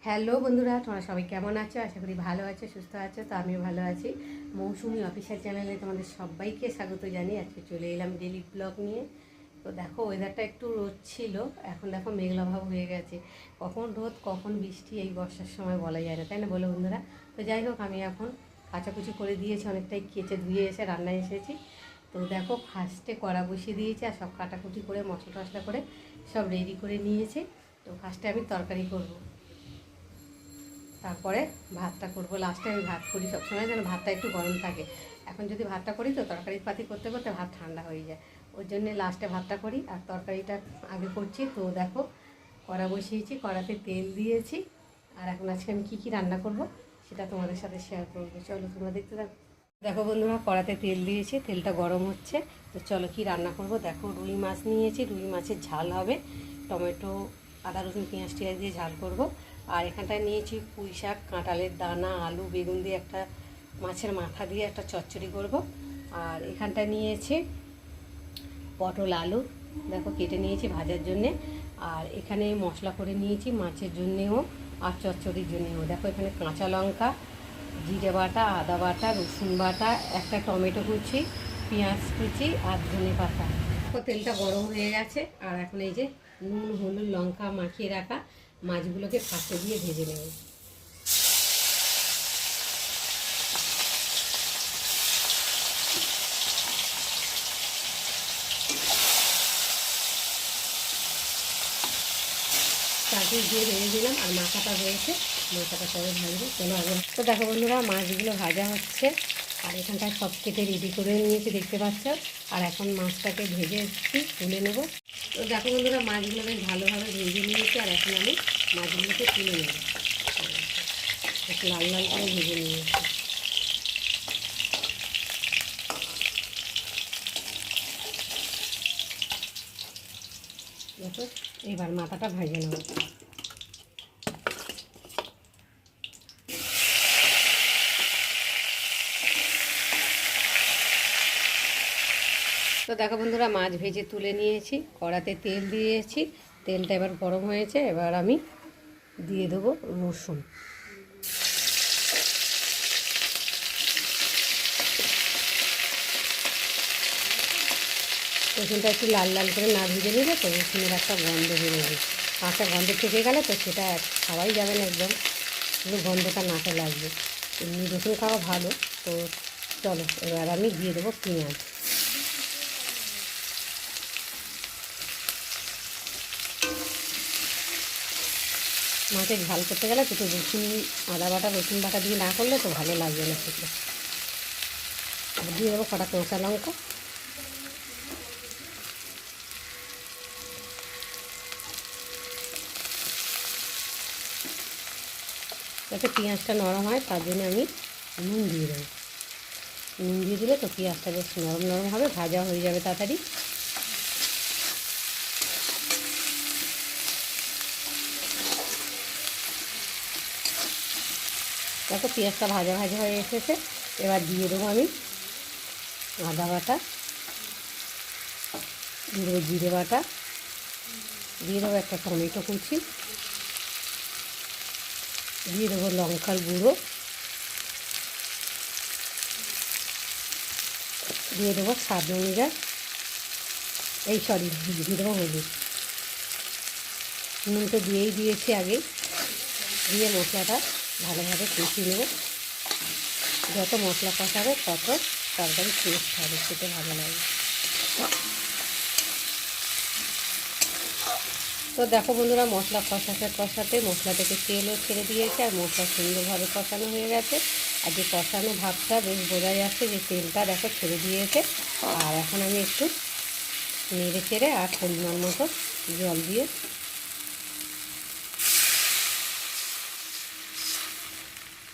Hello বন্ধুরা, তোমরা সবাই কেমন আছো? আশা করি ভালো আছো, সুস্থ আছো। তো আমিও ভালো আছি। মৌসুমি অফিসিয়াল চ্যানেলে তোমাদের সবাইকে স্বাগত জানিয়ে আজকে চলে এলাম ডেলি ব্লগ নিয়ে। তো দেখো, ওয়েদারটা একটু রোদ ছিল, এখন দেখো মেঘলা ভাব হয়ে গেছে। কখন রোদ কখন বৃষ্টি এই বর্ষার সময় বলা যায় না, তাই না বলো বন্ধুরা? তো যাই হোক, আমি এখন কাচাকুচি করে দিয়েছি, অনেকটাই কেচে ধুয়ে এসে রান্নায় এসেছি। তো দেখো, ফার্স্টে কড়া বসিয়ে দিয়েছি আর সব কাটাকুটি করে মশলা টশলা করে সব রেডি করে নিয়েছি। তো ফার্স্টে আমি তরকারি করব, তারপরে ভাতটা করব। লাস্টে আমি ভাত করি সবসময়, যেন ভাতটা একটু গরম থাকে। এখন যদি ভাতটা করি তো তরকারি পাতি করতে করতে ভাত ঠান্ডা হয়ে যায়, ওর জন্যে লাস্টে ভাতটা করি আর তরকারিটা আগে করছি। তো দেখো, কড়া বসিয়েছি, কড়াতে তেল দিয়েছি, আর এখন আজকে আমি কী কী রান্না করব সেটা তোমাদের সাথে শেয়ার করবো। চলো তোমরা দেখতে থাকো। দেখো বন্ধুরা, কড়াতে তেল দিয়েছি, তেলটা গরম হচ্ছে। তো চলো কি রান্না করব। দেখো, রুই মাছ নিয়েছি, রুই মাছের ঝাল হবে, টমেটো আদা রসুন পেঁয়াজ টিয়াজ দিয়ে ঝাল করব। আর এখানটায় নিয়েছি পুঁই শাক, কাঁঠালের দানা, আলু বেগুন দিয়ে একটা মাছের মাথা দিয়ে একটা চচ্চড়ি করব। আর এখানটায় নিয়েছি পটল আলু, দেখো কেটে নিয়েছি ভাজার জন্যে। আর এখানে মশলা করে নিয়েছি মাছের জন্যেও আর চচ্চড়ির জন্যেও। দেখো, এখানে কাঁচা লঙ্কা, জিরে বাটা, আদা বাটা, রসুন বাটা, একটা টমেটো কুচি, পেঁয়াজ কুচি আর ধনে পাতা। তো তেলটা গরম হয়ে গেছে, আর এখন এই যে নুন হলুদ লঙ্কা মাখিয়ে রাখা মাছগুলোকে ফাঁকে দিয়ে ভেজে নেব। চাটনি দিয়ে ভেজে দিলাম, আর মাথাটা রয়েছে, মাথাটা সবাই ভাজবে। চলো আগে। তো দেখো বন্ধুরা, মাছগুলো ভাজা হচ্ছে, আর এখানটায় সব কেটে রেডি করে নিয়েছি, দেখতে পাচ্ছ। আর এখন মাছটাকে ভেজে এসেছি, তুলে নেব। তো দেখো বন্ধুরা, মাছগুলো বেশ ভালোভাবে ভেজে নিয়েছি, আর এখন আমি মাছগুলোকে তুলে নেব। একটু লাল লাল করে ভেজে নিয়েছি। দেখো, এবার মাথাটা ভেজে নেব। তো দেখো বন্ধুরা, মাছ ভেজে তুলে নিয়েছি, কড়াতে তেল দিয়েছি, তেলটা এবার গরম হয়েছে। এবার আমি দিয়ে দেবো রসুন। রসুনটা একটু লাল লাল করে না ভেজে নিলে তো রসুনের একটা গন্ধ বেরোবে, কাঁচা গন্ধ থেকে গেলে তো সেটা খাওয়াই যাবে না একদম, শুধু গন্ধটা নাকে লাগবে। এমনি রসুন খাওয়া ভালো। তো চলো, এবার আমি দিয়ে দেবো পেঁয়াজ। মাছে ঝাল করতে গেলে তো রসুন আদা বাটা রসুন বাটা দিয়ে না করলে তো ভালো লাগবে না সেটা। আর দিয়ে দেবো কটা কাঁচা লঙ্কা। যাতে পেঁয়াজটা নরম হয় তার জন্য আমি নুন দিয়ে দেবো। নুন দিয়ে দিলে তো পেঁয়াজটা বেশ নরম নরম হবে, ভাজা হয়ে যাবে তাড়াতাড়ি। দেখো, পেঁয়াজটা ভাজা ভাজা হয়ে এসেছে। এবার দিয়ে দেবো আমি আদা বাটা, দিয়ে দেবো জিরে বাটা, দিয়ে দেবো একটা টমেটো কুচি, দিয়ে দেবো লঙ্কার গুঁড়ো, দিয়ে দেবো স্বাদ অনুযায়ী দিয়ে দেবো হলুদ। নুন তো দিয়েই দিয়েছি আগে, দিয়ে মশলাটা ভালোভাবে কষিয়ে নেব। যত মশলা কষাবে তত তরকারি টেস্ট হবে, খেতে ভালো লাগে। তো দেখো বন্ধুরা, মশলা কষাতে মশলা থেকে তেলও ছেড়ে দিয়েছে, আর মশলা সুন্দরভাবে কষানো হয়ে গেছে। আর যে কষানো ভাবটা বেশ বোঝা যাচ্ছে যে তেলটা দেখো ছেড়ে দিয়েছে। আর এখন আমি একটু নেড়ে চেড়ে আর পরিমাণ মতো জল দিয়ে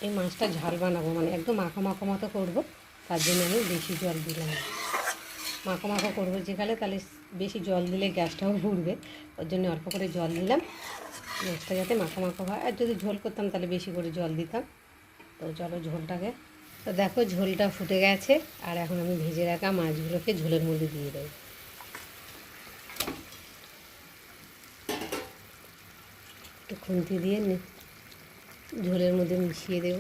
এই মাছটা ঝাল বানাবো, মানে একদম মাখো মাখো মতো করবো। তার জন্য আমি বেশি জল দিলাম, মাখো মাখো করবো যেখানে, তাহলে বেশি জল দিলে গ্যাসটাও ঘুরবে। ওর জন্য অল্প করে জল দিলাম, মাছটা যাতে মাখো মাখো হয়। আর যদি ঝোল করতাম তাহলে বেশি করে জল দিতাম। তো চলো ঝোলটাকে, তো দেখো ঝোলটা ফুটে গেছে। আর এখন আমি ভেজে রাখা মাছগুলোকে ঝোলের মধ্যে দিয়ে দেবো। একটু খুন্তি দিয়ে ঝোলের মধ্যে মিশিয়ে দেব।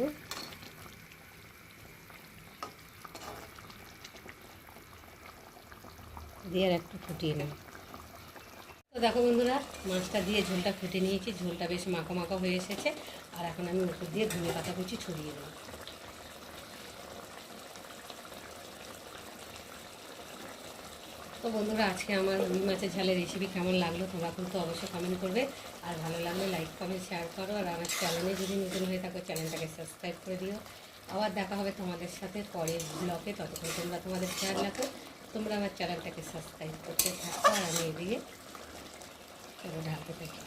দিয়ে আর একটু ফুটিয়ে নেব। তো দেখো বন্ধুরা, মাছটা দিয়ে ঝোলটা ফুটে নিয়েছি, ঝোলটা বেশ মাখা মাখা হয়ে এসেছে। আর এখন আমি উপর দিয়ে ধনে পাতা কুচি ছড়িয়ে দেবো। তো বন্ধুরা, আজকে আমার রুই মাছের ঝালের রেসিপি কেমন লাগলো তোমরা কিন্তু অবশ্যই কমেন্ট করবে। আর ভালো লাগলে লাইক কমেন্ট শেয়ার করো। আর আমার চ্যানেলে যদি নতুন হয়ে থাকো চ্যানেলটাকে সাবস্ক্রাইব করে দিও। আবার দেখা হবে তোমাদের সাথে পরের ব্লগে। ততক্ষণ তোমরা তোমাদের খেয়াল রাখো, তোমরা আমার চ্যানেলটাকে সাবস্ক্রাইব করতে থাকো। আর আমি এদিকে ঢালতে থাকি।